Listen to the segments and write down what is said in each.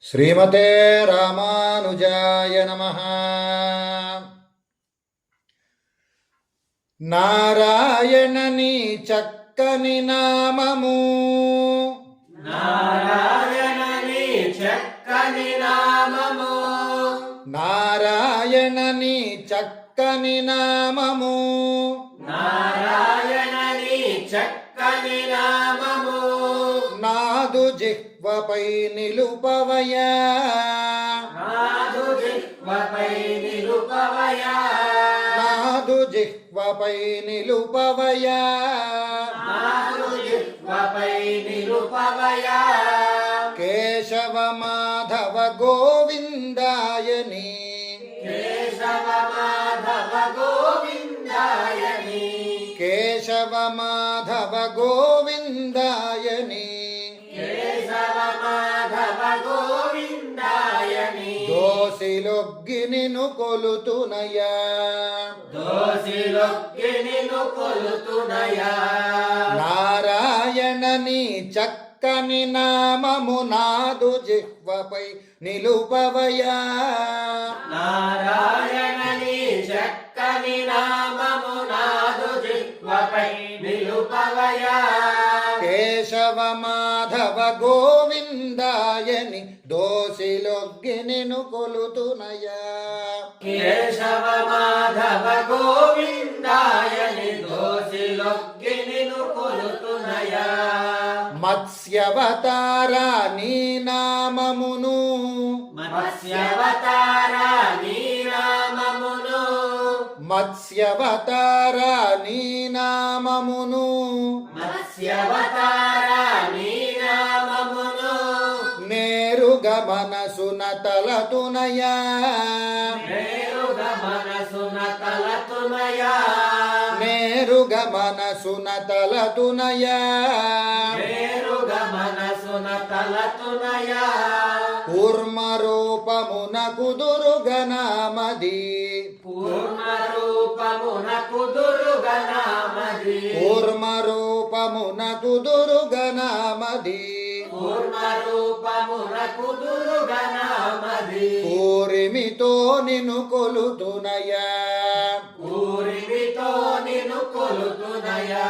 శ్రీమతే రామానుజాయ నమః. నారాయణని చక్కని నామము, నారాయణని చక్కని నామము, నారాయణని చక్కని నామము, నారాయణని చక్కని నామము, నాదు జిహ్వపై నిలుపవయా, నాదు జిహ్వపై నిలుపవయా, నాదు జిహ్వపై నిలుపవయా, నాదు జిహ్వపై నిలుపవయా, కేశవ మాధవ గోవిందాయని, కేశవ మాధవ గోవిందాయని, కేశవ మాధవ గోవిందాయని, కేశవ మాధవ గోవిందాయని, దోసిలొగ్గి నిను కొలుతునయా, దోసిలొగ్గి నిన్ను కొలుతునయా, నారాయణని చక్కని నామము నాదు జిహ్వపై నిలుపవయా, నారాయణని చక్కని నామము నాదు జిహ్వపై నిలుపవయా, కేశవ మాధవ గోవిందాయని, దోసిలొగ్గి నిను కొలుతునయా, కేశవ మాధవ గోవిందాయని, దోసిలొగ్గి నిన్ను కొలుతునయా, మత్స్యవతార నీ నామమును, మత్స్యవతార నీ నామమును, మత్స్యవతార నీ నామమును, మత్స్యవతార నీ నామమును, నేరుగా మనసున తలతునయా, నేరుగా మనసున తలతునయా, నేరుగా మనసున తలతునయా, నేరుగా మనసున తలతునయా, కూర్మ రూపమున కుదురుగనామది, పూర్ణ రూపమున కుదురుగనామది, కూర్మ రూపమున కుదురుగనామది, పూర్ణ రూపమున కుదురుగనామది, కూరిమితో నిను కొలుతునయా, ఊరిమితో నిన్ను కొలుతునయా,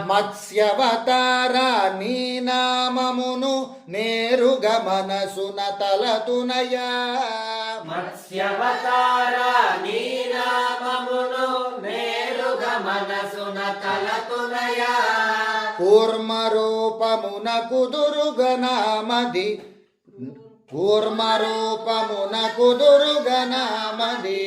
మత్స్యవతార నీ నామమును నేరుగా మనసున తలతునయా, మత్స్యవతార నీ నామమును నేరుగా మనసున తలతునయా, కూర్మ రూపమున కుదురుగనామది, కూర్మ రూపమున కుదురుగనామది,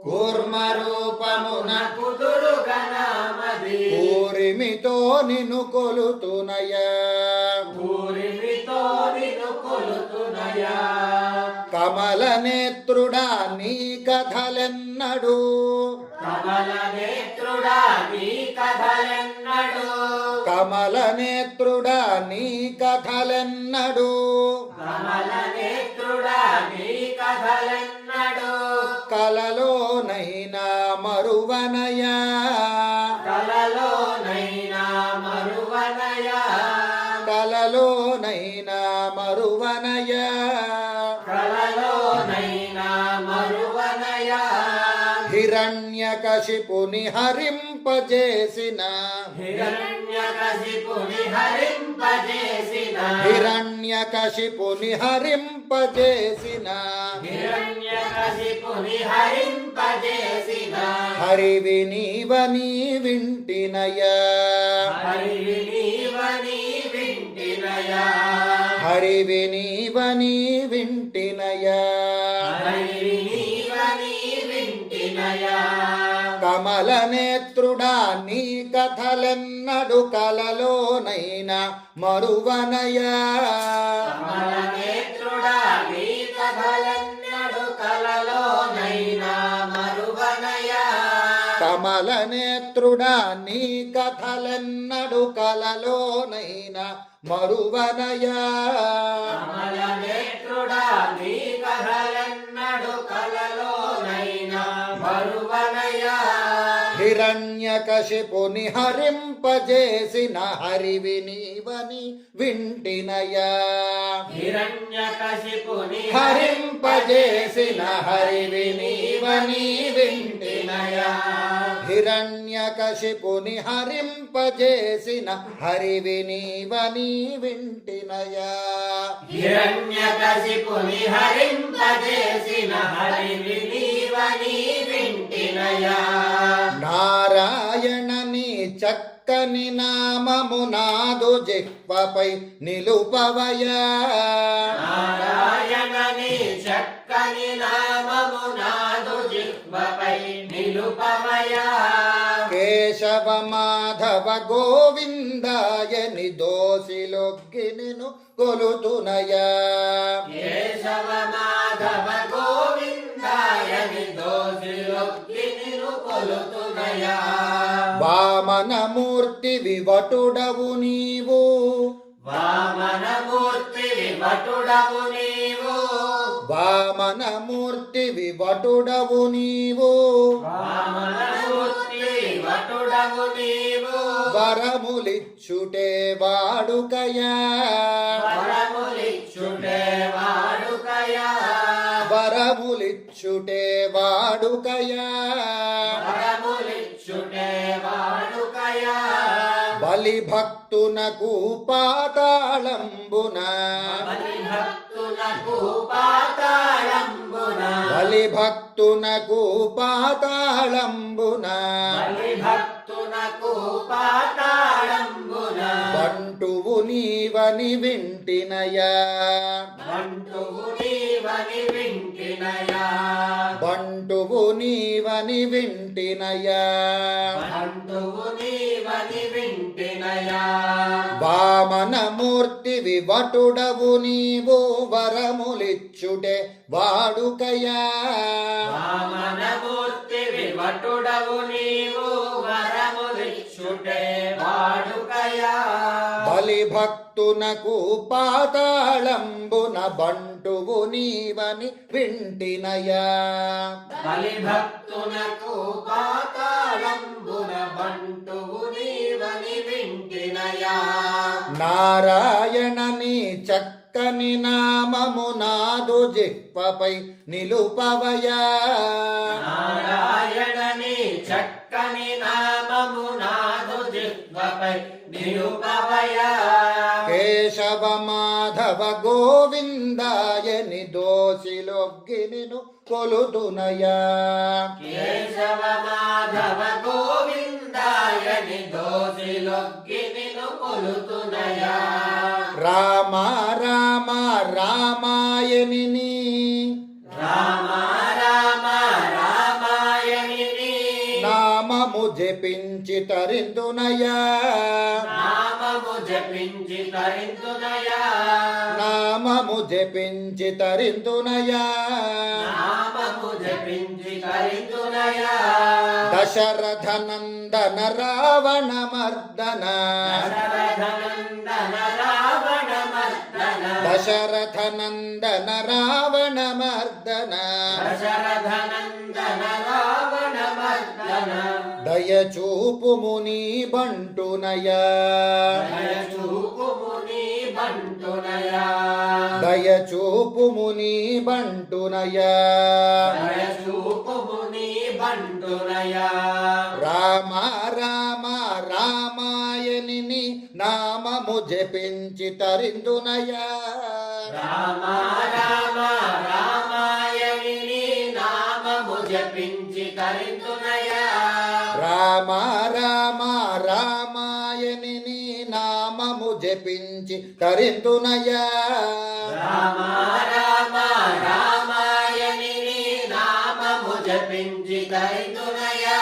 కూర్మ రూపమున కుదురుగనామది, కూరిమితో నిను కొలుతునయా, ఊరిమితో నిన్ను కొలుతునయా, కమల నేత్రుడా నీ కథలెన్నడు, కమల నేత్రుడా నీ కథలెన్నడు, కమల నేత్రుడా నీ కథలెన్నడు, కమల నేత్రుడా నీ కథలెన్నడు, కలలోనైనా మరువనయా, కలలోనైనా మరువనయా, కలలోనైనా మరువనయా, కలలోనైనా మరువనయా, హిరణ్యకశిపుని హరింపజేసిన, హిరణ్యకశిపుని హరింపజేసిన, హిరణ్యకశిపుని హరింపజేసిన, హిరణ్యకశిపుని హరింపజేసిన, హరివి నీవని వింటినయా, హరివి నీవని వింటినయా, హరివి నీవని వింటినయా, హరివి నీవని వింటినయా, కమల నేత్రుడా నీ కథలెన్నడు కలలోనైనా మరువనయా, కమల నేత్రుడా నీ కథలెన్నడు కలలోనైనా మరువనయా, కమల నేత్రుడా నీ కథలెన్నడు కలలోనైనా మరువనయా, కమల నేత్రుడా నీ కథలెన్నడు కలలోనైనా మరువనయా, హిరణ్య హిరణ్యకశిపుని హరింపజేసిన హరివి నీవని వింటినయా హిరణ్యకశిపుని హరింపజేసిన హరివి నీవని వింటినయా హిరణ్యకశిపుని హరింపజేసిన హరివి నీవని వింటినయా హిరణ్యకశిపుని హరింపజేసిన హరివి నీవని వింటినయా నారాయణని చక్కని నామము నాదు జిహ్వపై నిలుపవయా నారాయణని చక్కని నామము నాదు జిహ్వపై నిలుపవయా కేశవ మాధవ గోవిందాయని దోసిలొగ్గి నిను కొలుతునయా కేశవ మాధవ గోవిందాయని దోషిలొక్కి నిన్ను కొలుతునయా వామనమూర్తి వివటుడవు నీవు వామనమూర్తి విభటుడవు నీవు వామనమూర్తి వివటుడవు నీవు వామనమూర్తి విభటుడవు నీవు వరములిచ్చుటే వాడుకయా వరములిచ్చుటే వాడుకయా వరములిచ్చుటే వాడుకయా వరములిచ్చుటే వాడుకయా బలి భక్తునకు పాతాళంబున బలి భక్తులకు పాతాళంబున బలి భక్తునకు పాతాళంబున బలి భక్తునకు పాతాళంబున బంటువు నీవని వింటినయా బంటువు నీవని వింటినయా బంటువు నీవని వింటినయా బంటువు నీవని వింటినయా వామనమూర్తి వివటుడవు నీవు వరములిచ్చుటే వాడుకయా వామనమూర్తి విభటుడవు నీవు వరములిచ్చుటే వాడుకయా బలి భక్తునకు పాతాళంబున బంటువు నీవని వింటినయా బలి భక్తునకు పాతాళంబున బంటువు నీవని వింటినయా నారాయణని చక్కని నామము నాదు జిహ్వపై నిలుపవయా నారాయణని చక్కని నామము నాదు జిహ్వపై నిలుపవయా కేశవ మాధవ గోవిందాయని దోసిలొగ్గి నిను కొలుతునయా కేశవ మాధవ గోవిందాయని దోషిలొగ్గి నిన్ను కొలుతునయా రామ రామ రామాయణి రామ రామ రామాయణి నామము జపించి తరిందునయా నామము జపించి తరింతునయా నామము జపించి తరిందునయా నామము జపించి తరింతునయా దశరథ నందన రావణ మర్దన దశరథనందన రావణ మర్దన దశరథ నందన రావణ మర్దన దశరథనందన రావణ మర్దన దయచూపుము నీ బంటునయా దయచూపుము నీ బంటునయా దయచూపుము నీ బంటునయా దయచూపుము నీ బంటునయా రామ రామ రామాయణి నామము జపించి తరిందునయా రామ రామ రామాయణి నామము జపించి తరింతునయా రామ రామ రామాయణి నామము జపించి తరిందునయా రామ రామ రామాయణి నామము జపించి తరింతునయా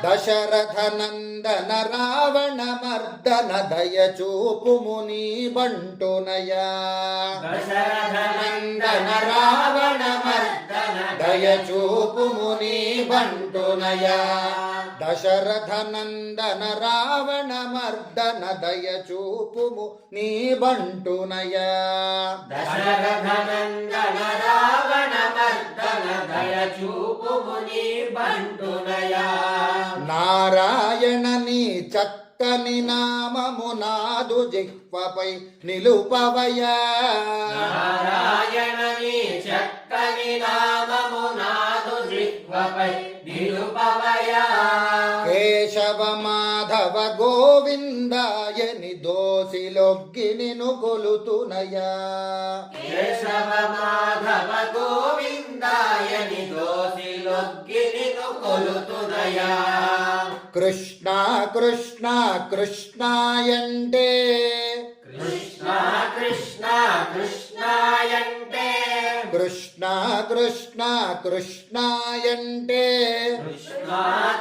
దశరథ నందన రావణ మర్దన దయచూపుము నీ బంటునయా దశరథనందన రావణ మర్దన దయచూపుము నీ బంటునయా దశరథ నందన రావణ మర్దన దయచూపుము నీ బంటునయా దశరథనందన రావణ మర్దన దయచూపుము నీ బంటునయా నారాయణ నారాయణ నీ చక్కని నామము నాదు జిహ్వపై నిలుపవయా నారాయణ నీ చక్కని నామము నాదు జిహ్వపై నిలుపవయా కేశవ మాధవ గోవిందాయని దోసిలొగ్గి నిను కొలుతునయా కేశవ మాధవ గోవిందాయని దోసిలొగ్గి నిను కొలుతునయా కృష్ణ కృష్ణ కృష్ణాయంటే కృష్ణ కృష్ణ కృష్ణాయంటే కృష్ణ కృష్ణ కృష్ణాయంటే కృష్ణ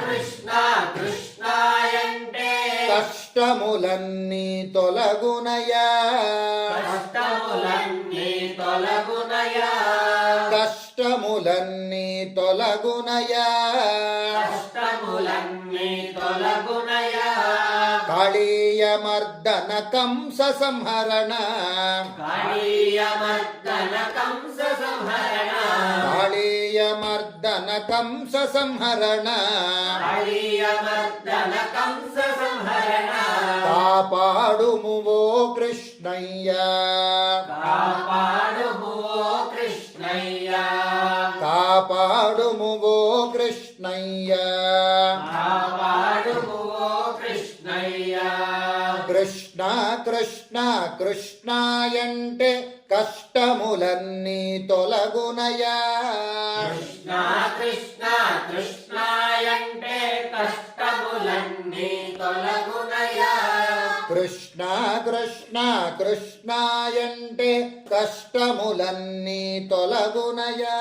కృష్ణ కృష్ణాయంటే కష్టములన్నీ తొలగునయా కష్టములన్నీ తొలగునయా కష్టములన్నీ తొలగునయా కష్టములన్నీ తొలగునయా కాళీయమర్దన కంస సంహరణ కాళీయమర్దన కంస సంహరణ కాళీయమర్దన కంస సంహరణ కాళీయమర్దన కంస సంహరణ కాపాడుము ఓ కృష్ణయ్య కాపాడుము ఓ కృష్ణయ్య కాపాడుము ఓ కృష్ణయ్య కాపాడుము ఓ కృష్ణయ్య కృష్ణ కృష్ణ కృష్ణాయంటే కష్టములన్నీ తొలగునయా కృష్ణ కృష్ణ కృష్ణాయంటే కష్టములన్నీ తొలగునయా కృష్ణ కృష్ణ కృష్ణాయంటే కష్టములన్నీ తొలగునయా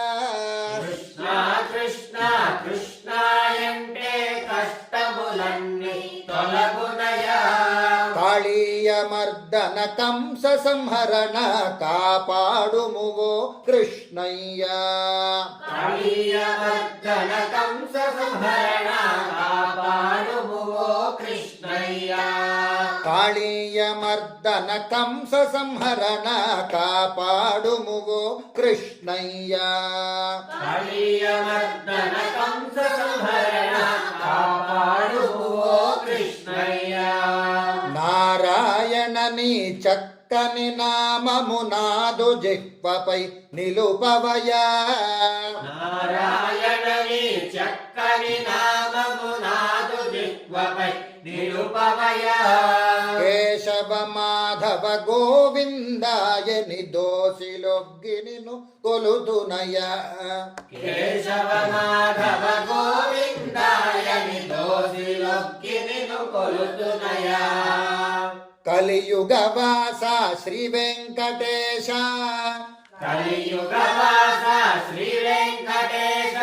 కృష్ణ కృష్ణ కృష్ణాయంటే కష్టములన్నీ తొలగునయా కాళీయమర్దన కంస సంహరణ కాపాడుము ఓ కృష్ణయ్య కాళీయమర్దన కంస సంహరణ కాపాడుము ఓ కృష్ణయ్య కాళీయమర్దన కంస సంహరణ కాపాడుము ఓ కృష్ణయ్య కాళీయమర్దన కంస సంహరణ కాపాడుము ఓ కృష్ణయ్య నారాయణ నీ చక్కని నామము నాదు జిహ్వపై నిలుపవయా నారాయణ నీ చక్కని నామము నాదు జిహ్వపై నిలుపవయా కేశవ మాధవ గోవిందాయని దోసిలొగ్గి నిను కొలుతునయా కేశవ మాధవ గోవిందాయని దోసిలొక్కి నిను కొలుతునయా కలియుగ వాస శ్రీ వెంకటేశ కలియుగ వాస శ్రీ వెంకటేశ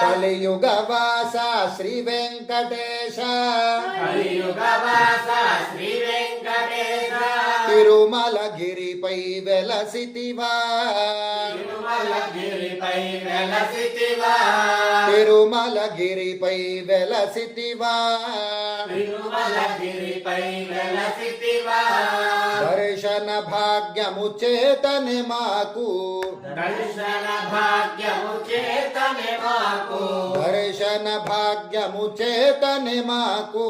కలియుగ వాస శ్రీ వెంకటేశ కలియుగ వాస శ్రీ వెంకటేశ తిరుమలగిరిపై వెలసితివా తిరుమలగిరిపై వెలసితివా తిరుమలగిరిపై వెలసితివా తిరుమలగిరిపై వెలసితివా దర్శన భాగ్యము చేతనే మాకు దర్శన భాగ్యము చేతనే మాకు దర్శన భాగ్యము చేతనే మాకు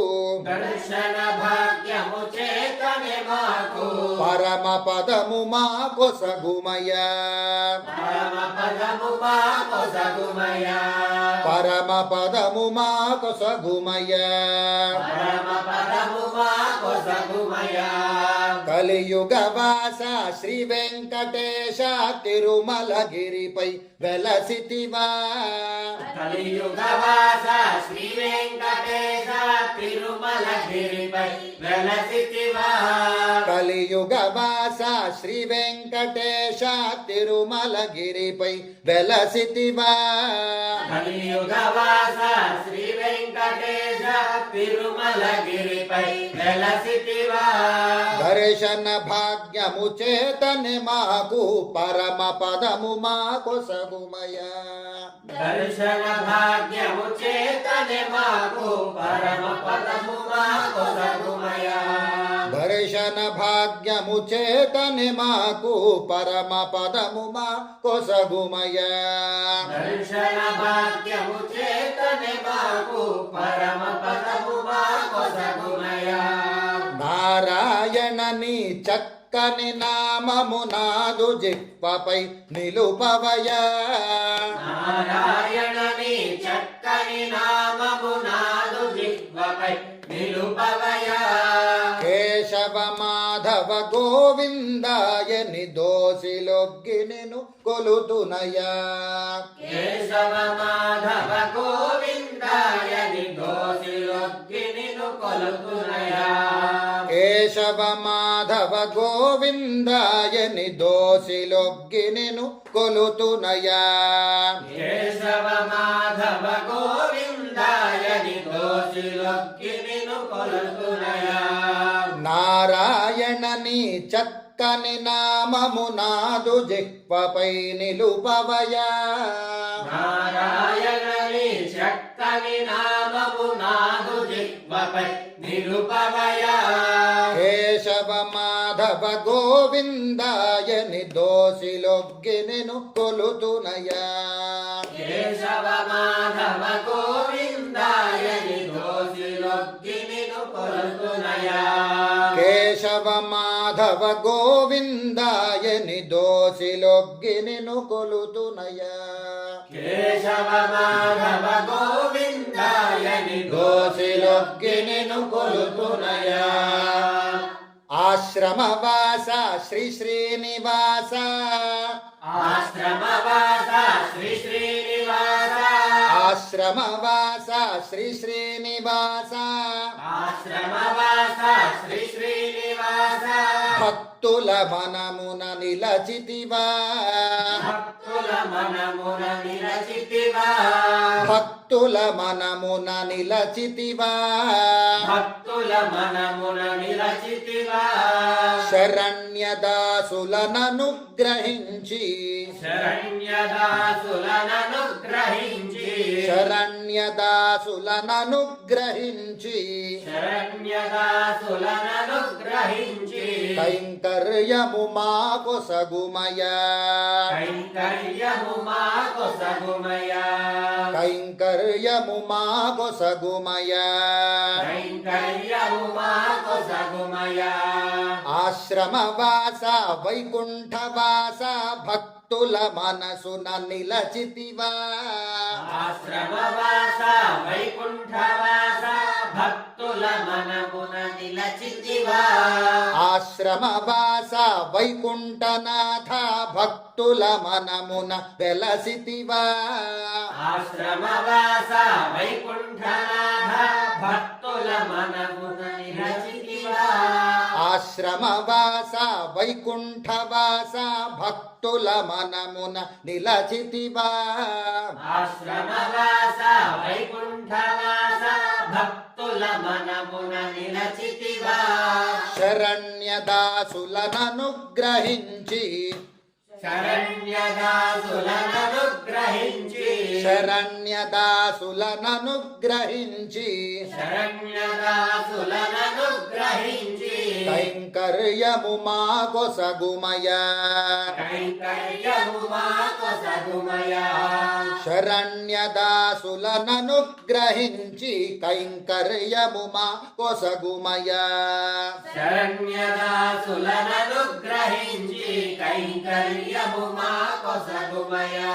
దర్శన భాగ్యము చేతనే మాకు పరమ పదము మాకు సగుమయ పరమ పదము మాకు సగుమయ పరమ పదము మాకు సగుమయ పరమ పదము మాకు సగుమయ కలియుగ వాస శ్రీ వెంకటేశ తిరుమలగిరిపై వెలసితివా కలియుగ వాస శ్రీ వెంకటేశ తిరుమలగిరిపై వెలసితివా కలియుగ వాస శ్రీ వెంకటేశ తిరుమలగిరిపై వెలసితివా కలియుగ వాస శ్రీ వెంకటేశ తిరుమలగిరిపై వెలసితివా దర్శన దర్శన భాగ్యము చేతని మాకు పరమ పదము మాకు సగుమయా దర్శన భాగ్యము చేతనే మాకు పరమ పదము మాకు సగుమయా దర్శన భాగ్యము చేతని మాకు పరమ పదము మాకు సగుమయా దర్శన భాగ్యము చేతనే మాకు పరమ పదము మాకు సగుమయా నారాయణ నీ చక్కని నామము నాదు జిహ్వపై నిలుపవయా నారాయణని చక్కని నామము నాదు జిహ్వపై నిలుపవయా కేశవ మాధవ గోవిందాయని దోసిలొగ్గినెను కొలుతునయా కేశవ మాధవ గోవిందాయని దోసిలొగ్గినిను కొలుతునయా కేశవ మాధవ గోవిందాయని దోసిలొగ్గినెను కొలుతునయా కేశవ మాధవ గోవిందాయని దోసిలొగ్గినిను కొలుతునయా నారాయణ నీ చక్కని నామము నాదు జిహ్వపై నిలుపవయా నారాయణని చక్కని నామము నాదు జిహ్వపై నిలుపవయా కేశవ మాధవ గోవిందాయని దోసిలొగ్గినెను కొలుతునయా కేశవ మాధవ గోవిందాయని దోసిలొగ్గినిను కొలుతునయా కేశవ మాధవ గోవిందాయని దోసిలొగ్గినెను కొలుతునయా కేశవ మాధవ గోవిందాయని దోసిలొగ్గినెను కొలుతునయా ఆశ్రమవాస శ్రీ శ్రీనివాస ఆశ్రమవాస శ్రీ శ్రీనివాస ఆశ్రమవాస శ్రీ శ్రీనివాస ఆశ్రమవాస శ్రీ శ్రీనివాస భక్తుల మనమున నిలచితివా భక్తుల మనమున నిలచితివా భక్తుల మనమున నిలచితివా భక్తుల మనమున నిలచితివా శరణ్యదాసులననుగ్రహించి శరణ్యదాసులననుగ్రహించి శరణ్యదాసులననుగ్రహించి శరణ్యదాసులననుగ్రహించి కైంకర్యము మాకు సగుమయా కైంకర్యము మాకు సగుమయా కైంకర్యము మాకు సగుమయా కైంకర్యము మాకు సగుమయా ఆశ్రమవాస వైకుంఠవాస భక్తుల మనసున నిలచితివా ఆశ్రమవాస వైకుంఠవాస భక్తుల మనమున నిలచితివా ఆశ్రమవాస వైకుంఠనాథ భక్తుల మనమున వెలసితివా ఆశ్రమవాస వైకుంఠనాథ భక్తుల మనమున నిలచితివా ఆశ్రమవాస వైకుంఠవాస భక్తుల మనమున నిలచితివా ఆశ్రమవాస వైకుంఠవాస భక్తుల మనమున నిలచితివా శరణ్యదాసులననుగ్రహించి శరణ్యదాసులననుగ్రహించి శరణ్యదాసులననుగ్రహించి శరణ్యదాసులననుగ్రహించి కైంకర్యము మాకు సగుమయా కైంకర్యము మాకు సగుమయా శరణ్యదాసులననుగ్రహించి కైంకర్యము మాకు సగుమయా శరణ్యదాసులననుగ్రహించి కైంకర్యము మాకు సగుమయా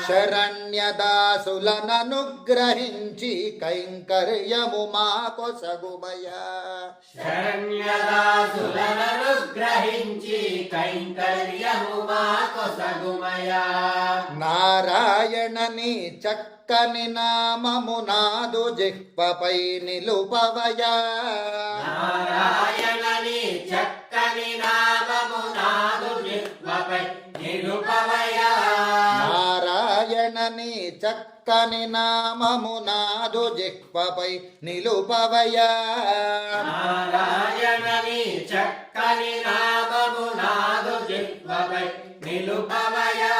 శరణ్యదాసులననుగ్రహించి కైంకర్యము మాకు సగుమయా శరణ్యదాసులననుగ్రహించి కైంకర్యము మాకు సగుమయా నారాయణని చక్కని నామము నాదు జిహ్వపై నిలుపవయా నారాయణని చక్కని నామము నాదు జిహ్వపై నిలుపవయా నారాయణని చక్కని నామము నాదు జిహ్వపై నిలుపవయా నారాయణని చక్కని చక్కని నామము నాదు జిహ్వపై నిలుపవయా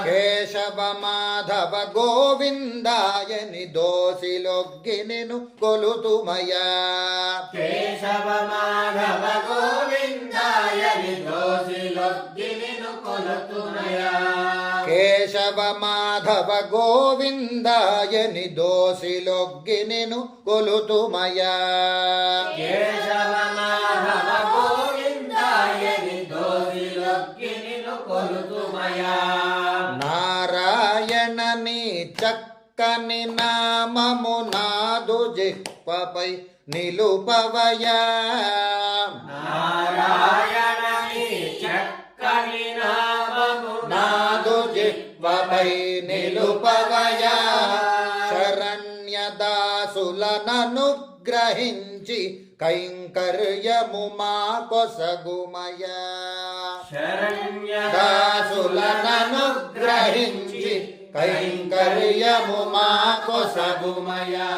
కేశవ మాధవ గోవిందాయని దోసిలొగ్గినెను కొలుతుమయా కేశవ మాధవ గోవిందాయని దోసిలొగ్గినెను కొలుతుమయా కేశవ మాధవ గోవిందాయని దోసిలొగ్గినెను కొలుతుమయా కేశవ మాధవ గోవిందాయని దోసిలొగ్గినెను కొలుతుమయా నారాయణని చక్కని నామము నాదు జిహ్వపై నిలుపవయా నారాయణని చక్కని నామము నాదు జిహ్వపై నిలుపవయా శరణ్యదాసులననుగ్రహించి కైంకర్యము మా కొసగుమయా దాసులననుగ్రహించి కైంకర్యము మా కొసగుమయా